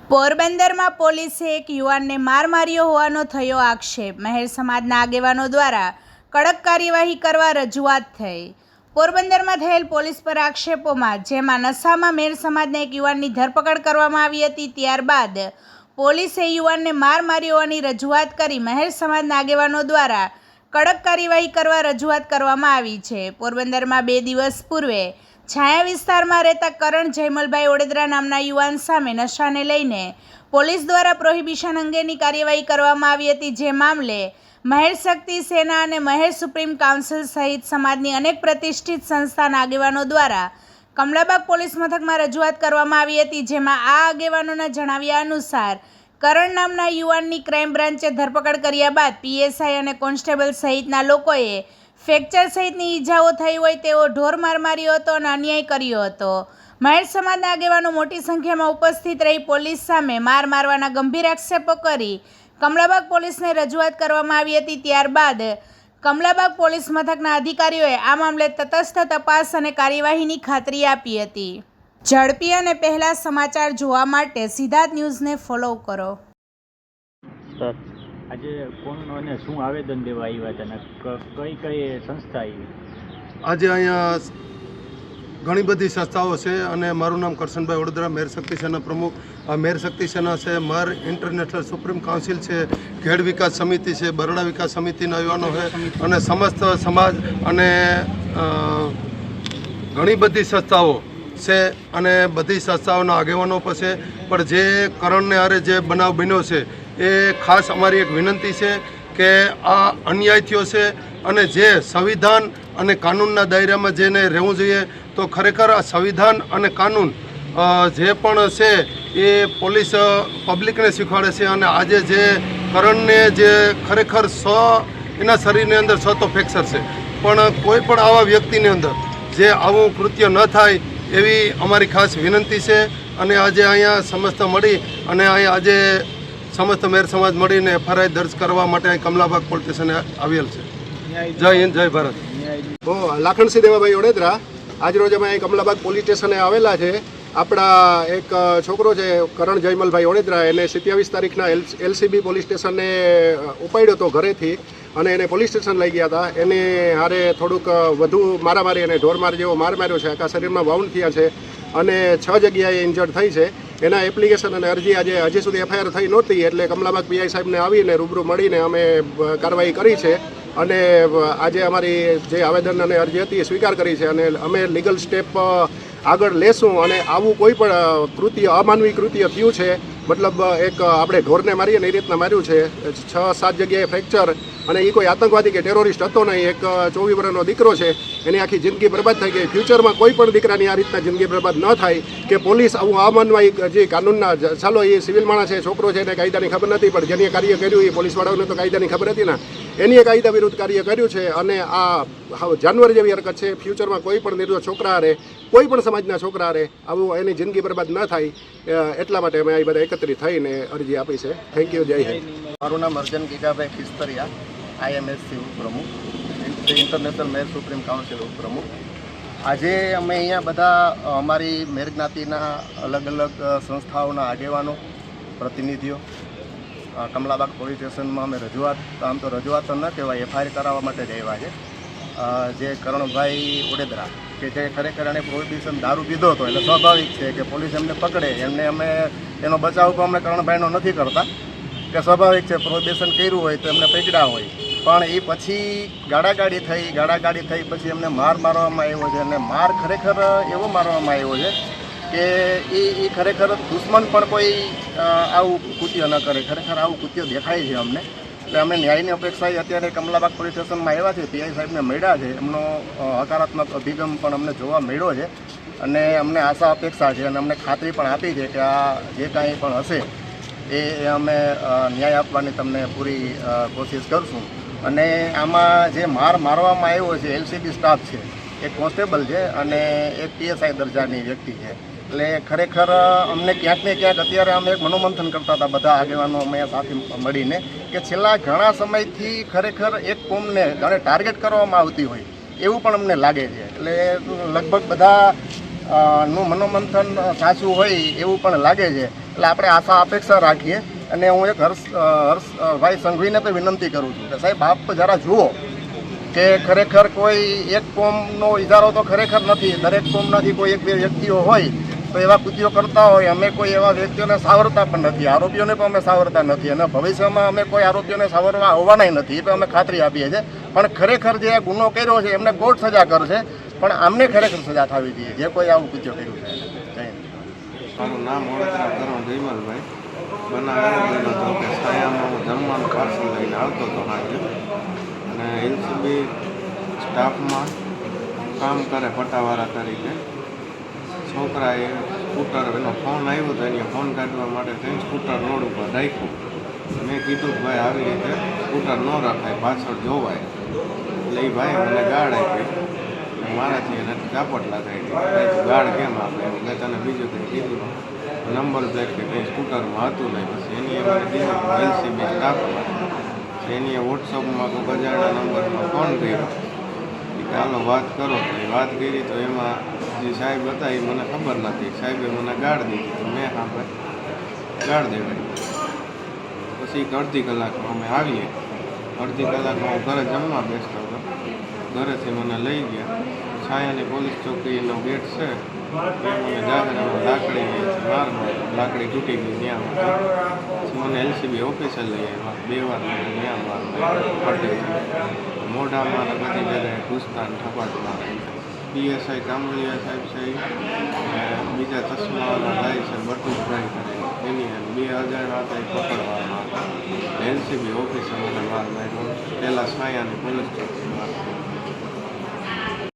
પોરબંદરમાં પોલીસે એક યુવાનને માર માર્યો હોવાનો થયો આક્ષેપ। મહેર સમાજના આગેવાનો દ્વારા કડક કાર્યવાહી કરવા રજૂઆત થઈ। પોરબંદરમાં થયેલ પોલીસ પર આક્ષેપોમાં જેમાં નશામાં મેર સમાજના એક યુવાનની ધરપકડ કરવામાં આવી હતી, ત્યારબાદ પોલીસે યુવાનને માર માર્યો હોવાની રજૂઆત કરી મહેર સમાજના આગેવાનો દ્વારા કડક કાર્યવાહી કરવા રજૂઆત કરવામાં આવી છે। પોરબંદરમાં 2 દિવસ પૂર્વે છાયા વિસ્તારમાં રહેતા કરણ જયમલભાઈ ઓડેદરા નામના યુવાન સામે નશાને લઈને પોલીસ દ્વારા પ્રોહિબિશન અંગેની કાર્યવાહી કરવામાં આવી હતી, જે મામલે મહેર શક્તિ સેના અને મહેર સુપ્રીમ કાઉન્સિલ સહિત સમાજની અનેક પ્રતિષ્ઠિત સંસ્થાના આગેવાનો દ્વારા કમલાબાગ પોલીસ મથકમાં રજૂઆત કરવામાં આવી હતી, જેમાં આ આગેવાનોના જણાવ્યા અનુસાર કરણ નામના યુવાનની ક્રાઇમ બ્રાન્ચે ધરપકડ કર્યા બાદ પીએસઆઈ અને કોન્સ્ટેબલ સહિતના લોકોએ ફ્રેક્ચર સહિતની ઈજાઓ થઈ હોય તેવો ઢોરમાર માર્યો હતો અને અન્યાય કર્યો હતો। મહેર સમાજના આગેવાનો મોટી સંખ્યામાં ઉપસ્થિત રહી પોલીસ સામે માર મારવાના ગંભીર આક્ષેપો કરી કમલાબાગ પોલીસને રજૂઆત કરવામાં આવી હતી, ત્યારબાદ કમલાબાગ પોલીસ મથકના અધિકારીઓએ આ મામલે તટસ્થ તપાસ અને કાર્યવાહીની ખાતરી આપી હતી। ઝડપી અને પહેલા સમાચાર જોવા માટે સિદ્ધાર્થ ન્યૂઝને ફોલો કરો। આજે કોણ અને શું આવેદન દેવા આવ્યા હતા અને કઈ કઈ સંસ્થા આવી? આજે અહીંયા ઘણી બધી સંસ્થાઓ છે અને મારું નામ કરશનભાઈ ઓડેદરા, મહેર શક્તિ સેના પ્રમુખ। મહેર શક્તિ સેના છે, મહેર ઇન્ટરનેશનલ સુપ્રીમ કાઉન્સિલ છે, ખેડ વિકાસ સમિતિ છે, બરોડા વિકાસ સમિતિના યુવાનો છે અને સમસ્ત સમાજ અને ઘણી બધી સંસ્થાઓ છે અને બધી સંસ્થાઓના આગેવાનો પાસે પણ જે કરણને હારે જે બનાવ બન્યો છે એ ખાસ અમારી એક વિનંતી છે કે આ અન્યાય થયો છે અને જે સંવિધાન અને કાનૂનના દાયરામાં જેને રહેવું જોઈએ તો ખરેખર આ સંવિધાન અને કાનૂન જે પણ છે એ પોલીસ પબ્લિકને શીખવાડે છે અને આજે જે કરણને જે ખરેખર એના શરીરની અંદર તો ફ્રેક્ચર છે, પણ કોઈ પણ આવા વ્યક્તિની અંદર જે આવું કૃત્ય ન થાય એવી અમારી ખાસ વિનંતી છે અને આજે અહીંયા સમસ્ત મળી અને અહીંયા આજે સમસ્ત મહેર સમાજ મળીને એફઆઈઆર દર્જ કરવા માટે અહીં કમલાબાગ પોલીસ સ્ટેશને આવેલ છે। જય હિન્દ, જય ભારત। લાખણસિંહ દેવાભાઈ ઓડેદરા, આજરોજ અમે અહીં કમલાબાગ પોલીસ સ્ટેશને આવેલા છે। આપણા એક છોકરો છે કરણ જયમલભાઈ ઓડેદરા, એને 27 તારીખના એલસીબી પોલીસ સ્ટેશને ઉપાડ્યો હતો ઘરેથી અને એને પોલીસ સ્ટેશન લઈ ગયા હતા। એને હારે થોડુંક વધુ મારામારી અને ઢોરમાર જેવો માર માર્યો છે, આખા શરીરમાં વાઉન્ડ થયા છે અને 6 જગ્યાએ ઇન્જર્ડ થઈ છે। એના એપ્લિકેશન અને અરજી આજે હજી સુધી એફઆઈઆર થઈ નહોતી એટલે કમલાબાગ પીઆઈ સાહેબને આવીને રૂબરૂ મળીને અમે કાર્યવાહી કરી છે અને આજે અમારી જે આવેદન અને અરજી હતી એ સ્વીકાર કરી છે અને અમે લીગલ સ્ટેપ આગળ લેશું અને આવું કોઈ પણ કૃત્ય અમાનવી કૃત્ય થયું છે, મતલબ એક આપણે ઢોરને મારીએ ને એ રીતના માર્યું છે, 6-7 જગ્યાએ ફ્રેક્ચર અને એ કોઈ આતંકવાદી કે ટેરોરિસ્ટ હતો નહીં, એક 24 વર્ષનો દીકરો છે, એની આખી જિંદગી બરબાદ થઈ ગઈ। ફ્યુચરમાં કોઈ પણ દીકરાની આ રીતના જિંદગી બરબાદ ન થાય કે પોલીસ આવું અમાનવાઈ જે કાનૂનના, ચાલો એ સિવિલ માણસ છે, છોકરો છે એને કાયદાની ખબર નથી, પણ જેને કાર્ય કર્યું એ પોલીસવાળાઓને તો કાયદાની ખબર હતી ને, એની કાયદા વિરુદ્ધ કાર્ય કર્યું છે અને આ જાનવર જેવી હરકત છે। ફ્યુચરમાં કોઈ પણ નિર્દોષ છોકરા રહે, કોઈ પણ સમાજના છોકરા રહે, આવું એની જિંદગી બરબાદ ન થાય એટલા માટે અમે આ બધા એકત્રિત થઈને અરજી આપી છે। થેન્ક યુ, જય હિન્દ। મારું નામ અર્જન ગીગાભાઈ ખિસ્તરિયા, IMSC ઉપપ્રમુખ, ઇન્ટરનેશનલ મહેર સુપ્રીમ કાઉન્સિલ ઉપપ્રમુખ। આજે અમે અહીંયા બધા અમારી મહેર જ્ઞાતિના અલગ અલગ સંસ્થાઓના આગેવાનો, પ્રતિનિધિઓ કમલાબાગ પોલીસ સ્ટેશનમાં અમે આમ તો રજૂઆત ન કહેવાય, એફઆઈઆર કરાવવા માટે જ આવ્યા છે। જે કરણભાઈ ઓડેદરા કે જે ખરેખર એને પ્રોહિબિશન દારૂ પીધો હતો એટલે સ્વાભાવિક છે કે પોલીસ એમને પકડે, એમને અમે એનો બચાવ તો અમને કરણભાઈનો નથી કરતા કે સ્વાભાવિક છે પ્રોહિબિશન કર્યું હોય તો એમને પકડ્યા હોય, પણ એ પછી ગાડાગાડી થઈ પછી એમને માર મારવામાં આવ્યો છે અને માર ખરેખર એવો મારવામાં આવ્યો છે કે એ ખરેખર દુશ્મન પણ કોઈ આવું કૃત્ય ન કરે, ખરેખર આવું કૃત્ય દેખાય છે અમને। એટલે અમે ન્યાયની અપેક્ષાએ અત્યારે કમલાબાગ પોલીસ સ્ટેશનમાં આવ્યા છે, પીઆઈ સાહેબને મળ્યા છે, એમનો હકારાત્મક અભિગમ પણ અમને જોવા મળ્યો છે અને અમને આશા અપેક્ષા છે અને અમને ખાતરી પણ આપી છે કે આ જે કાંઈ પણ હશે એ અમે ન્યાય આપવાની તમને પૂરી કોશિશ કરશું। અને આમાં જે મારવામાં આવ્યો છે એલસીબી સ્ટાફ છે, એક કોન્સ્ટેબલ છે અને એક પીએસઆઈ દરજાની વ્યક્તિ છે, એટલે ખરેખર અમને ક્યાંક ને ક્યાંક અત્યારે અમે એક મનોમંથન કરતા હતા બધા આગેવાનો અમે સાથે મળીને કે છેલ્લા ઘણા સમયથી ખરેખર એક કોમને જાણે ટાર્ગેટ કરવામાં આવતી હોય એવું પણ અમને લાગે છે। એટલે લગભગ બધા નું મનોમંથન સાચું હોય એવું પણ લાગે છે એટલે આપણે આશા અપેક્ષા રાખીએ. અને હું એક હર્ષભાઈ સંઘવીને પણ વિનંતી કરું છું કે સાહેબ આપ જરા જુઓ કે ખરેખર કોઈ એક કોમનો ઇજારો તો ખરેખર નથી. દરેક કોમમાંથી કોઈ એક બે વ્યક્તિઓ હોય તો એવા કૃત્યો કરતા હોય. અમે કોઈ એવા વ્યક્તિઓને સાવરતા પણ નથી, આરોપીઓને પણ અમે સાવરતા નથી અને ભવિષ્યમાં અમે કોઈ આરોપીઓને સાવરવા આવવાના નથી, એ પણ અમે ખાતરી આપીએ છીએ. પણ ખરેખર જે ગુનો કર્યો છે એમને કોર્ટ સજા કરશે, પણ આમને ખરેખર સજા થવી જોઈએ જે કોઈ આવું કૃત્ય કર્યું છે. જય હિન્દ. મારું નામ વડોદરા કરણ જયમલભાઈ. બનાવ એવો બન્યો હતો કે સાયામાં હું જમવાનું પાર્સલ લઈને આવતો હતો સાંજે, અને એલસીબી સ્ટાફમાં કામ કરે પટાવાળા તરીકે છોકરાએ સ્કૂટર, એનો ફોન આવ્યો તો એને ફોન કાઢવા માટે થઈને સ્કૂટર રોડ ઉપર રાખ્યું. મેં કીધું કે ભાઈ આવી રીતે સ્કૂટર ન રખાય, પાછળ જોવાય. એટલે એ ભાઈ મને ગાળ આપી, મારાથી એને ઝાપટ લગાવી ગાળ કેમ આપે. મેં તને બીજું કંઈ કીધું નંબર પ્લેટ કે કંઈ સ્કૂટરમાં હતું નહીં. પછી એની મને કીધું એલસીબી સ્ટાફમાં એની વોટ્સઅપમાં કોઈ ગજાડા નંબરમાં ફોન કર્યો કે ચાલો વાત કરો. તો એ વાત કરી તો એમાં જે સાહેબ હતા એ મને ખબર નથી, સાહેબે મને ગાળ દીધી તો મેં આપણે ગાળ દેવાય. પછી અડધી કલાકમાં અમે આવીએ. અડધી કલાકમાં હું ઘરે જમવા બેસતો હતો. ઘરેથી મને લઈ ગયા છાયાની પોલીસ ચોકીનો ગેટ છે એ મને જાહેરમાં લાકડી લાકડી તૂટી ગઈ ત્યાં. પછી મને એલસીબી ઓફિસે લઈ આવ્યા. 2 વાર મને ત્યાં ફટી મોઢામાં ને બધી જગ્યાએ ઘૂસતા ને થપાટ મારે. પીએસઆઈ કામલિયા સાહેબ છે, બીજા ચશ્માવાળા ભાઈ છે બટુકભાઈ કરે એની 2 અજાણ્યા હતા એ પકડવામાં હતા. એલસીબી ઓફિસે મને માર માર્યો. પહેલાં છાયાની પોલીસ ચોકીમાં